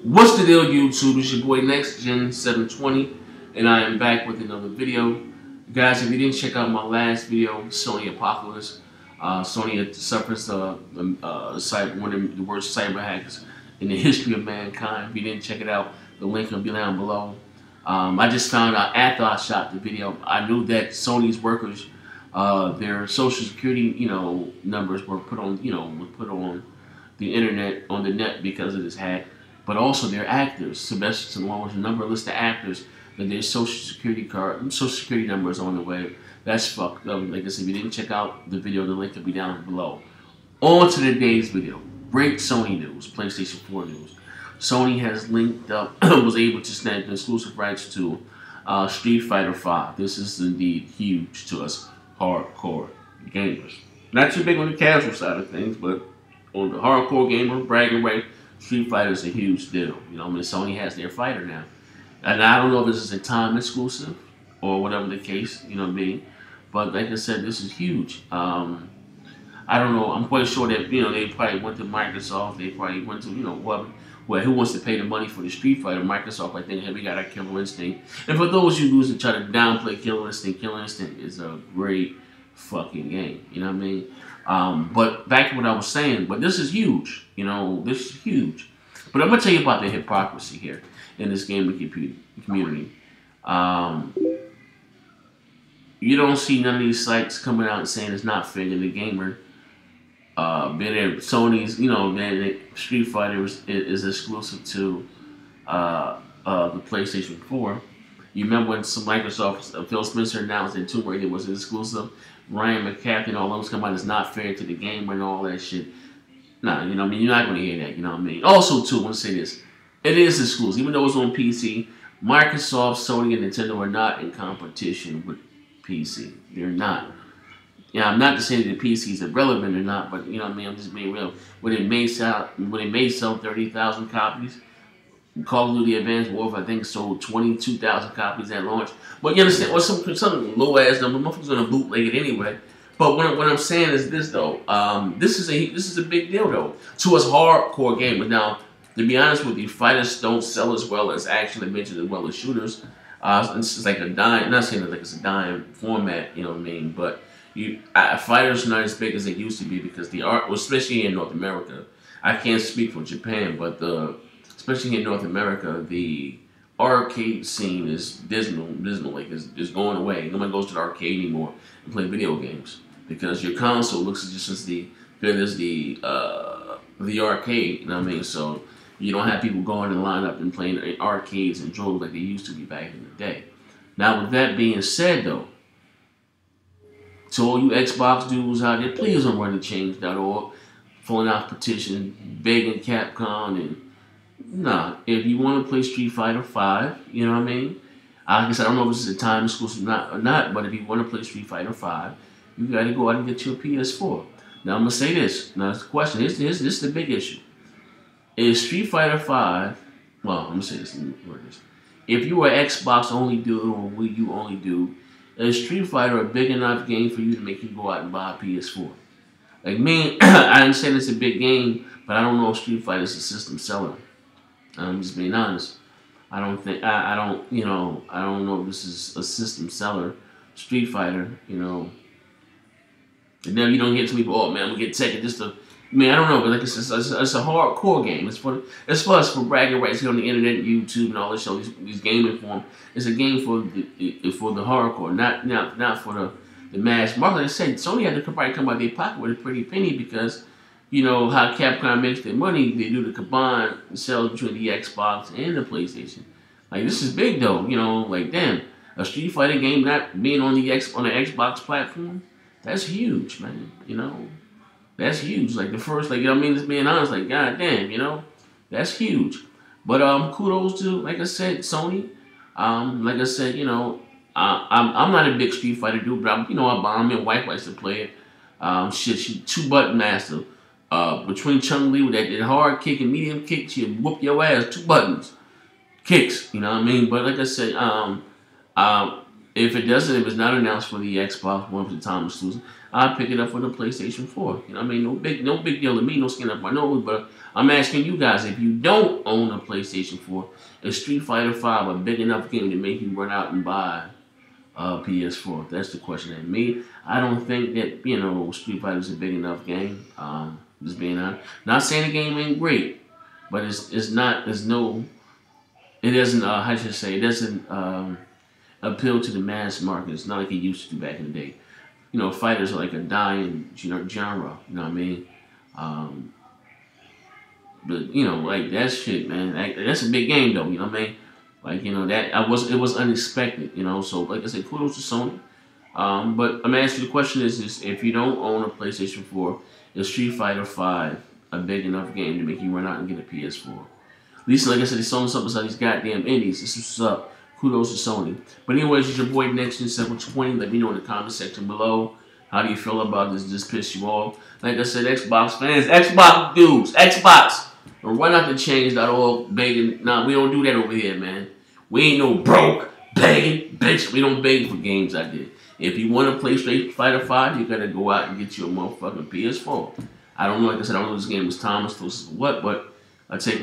What's the deal, YouTube? It's your boy NextGen720, and I am back with another video. Guys, if you didn't check out my last video, Sony Apocalypse, Sony suffers one of the worst cyber hacks in the history of mankind. If you didn't check it out, the link will be down below. I just found out after I shot the video, I knew that Sony's workers, their social security, numbers were put on, the internet, on the net because of this hack. But also their actors, Sylvester Stallone's number list of actors, that their social security numbers on the web. That's fucked up. Like I said, if you didn't check out the video, the link will be down below. On to today's video. Great Sony news, PlayStation 4 news. Sony has linked up, was able to snag the exclusive rights to Street Fighter V. This is indeed huge to us hardcore gamers. Not too big on the casual side of things, but on the hardcore gamer bragging right, Street Fighter is a huge deal. Sony has their fighter now. And I don't know if this is a time exclusive or whatever the case, But like I said, this is huge. I don't know. I'm quite sure that, they probably went to Microsoft. They probably went to, who wants to pay the money for the Street Fighter? Microsoft, I think, hey, we got our Killer Instinct. And for those you who try to downplay Killer Instinct is a great fucking game. You know what I mean? But back to what I was saying, but this is huge. This is huge. But I'm going to tell you about the hypocrisy here in this gaming community. You don't see none of these sites coming out and saying it's not fair to the gamer. Sony's, Street Fighter is exclusive to the PlayStation 4. You remember when Microsoft, Phil Spencer announced that Tomb Raider was exclusive? Ryan McCaffrey and all those come out, it's not fair to the gamer and all that shit. Nah, you're not going to hear that, Also, too, I want to say this. It is exclusive. Even though it's on PC, Microsoft, Sony, and Nintendo are not in competition with PC. They're not. I'm not to say that the PC is irrelevant or not, but, I'm just being real. When it may sell 30,000 copies, Call of Duty Advanced Warfare, I think, sold 22,000 copies at launch. But you understand, or some low-ass number. Motherfuckers gonna bootleg it anyway. But what I'm saying is this, though. This is a big deal, though, to us hardcore gamers. Now, to be honest with you, fighters don't sell as well as action adventures as well as shooters. This is like a dying. Not saying that like it's a dying format, But fighters are not as big as they used to be because especially in North America. I can't speak for Japan, but especially in North America, the arcade scene is dismal. Like it's going away. Nobody goes to the arcade anymore and play video games because your console looks just as good as the arcade. So you don't have people going and line up and playing in arcades and droves like they used to be back in the day. Now, with that being said, though, to all you Xbox dudes out there, please don't run to change.org, filling out petition, begging Capcom and. Nah, if you want to play Street Fighter V, Like I said, I don't know if this is a time exclusive or not, but if you want to play Street Fighter V, you got to go out and get your PS4. Now, I'm going to say this. Now, the question is, this is the big issue. Is Street Fighter V, well, I'm going to say this. If you are Xbox only dude or Wii U only dude, is Street Fighter a big enough game for you to make you go out and buy a PS4? Like me, I understand it's a big game, but I don't know if Street Fighter is a system seller. I'm just being honest. I don't think I don't know if this is a system seller. Street Fighter, And then you don't hear too many people, oh man, I'm gonna get Tekken just to. I don't know, but like it's a hardcore game. It's for us for bragging rights here on the internet, and YouTube, and all this show. These gaming form. It's a game for the hardcore, not for the mass market. Like I said, Sony had to probably come out of their pocket with a pretty penny because. How Capcom makes their money, they do the combined sales between the Xbox and the PlayStation. Like, this is big, though, like, damn, a Street Fighter game not being on the Xbox platform, that's huge, man, That's huge. Like, the first, just being honest, like, goddamn, that's huge. But, kudos to, like I said, Sony. Like I said, I'm not a big Street Fighter dude, but, I buy them, and wife likes to play it. She two-button master. Between Chun-Li with that hard kick and medium kick, she'll whoop your ass, 2 buttons. Kicks, But like I said, if it's not announced for the Xbox One for the time exclusive, I'll pick it up for the PlayStation 4. You know what I mean? No big deal to me, no skin up my nose, but I'm asking you guys, if you don't own a PlayStation 4, is Street Fighter 5 a big enough game to make you run out and buy PS4? That's the question. And me, I don't think that, Street Fighter is a big enough game. Just being honest. Not saying the game ain't great, but it's not, it doesn't, how should I say, it doesn't appeal to the mass market. It's not like it used to do back in the day. Fighters are like a dying, genre. You know what I mean? But like that shit, man. That's a big game, though. You know what I mean? Like it was unexpected. So like I said, kudos to Sony. But I'm asking you the question is if you don't own a PlayStation 4, is Street Fighter 5 a big enough game to make you run out and get a PS4? At least, like I said, they're selling something like these goddamn indies. This is what's up. Kudos to Sony. But anyways, it's your boy Next720. Let me know in the comment section below. How do you feel about this? Does this piss you off? Like I said, Xbox fans, Xbox dudes, Xbox. Run out to change.org begging. Nah, we don't do that over here, man. We ain't no broke, begging, bitch. We don't beg for games out there. If you want to play Street Fighter 5, you gotta go out and get your motherfucking PS4. I don't know, like I said, I don't know if this game was Thomas versus what, but I take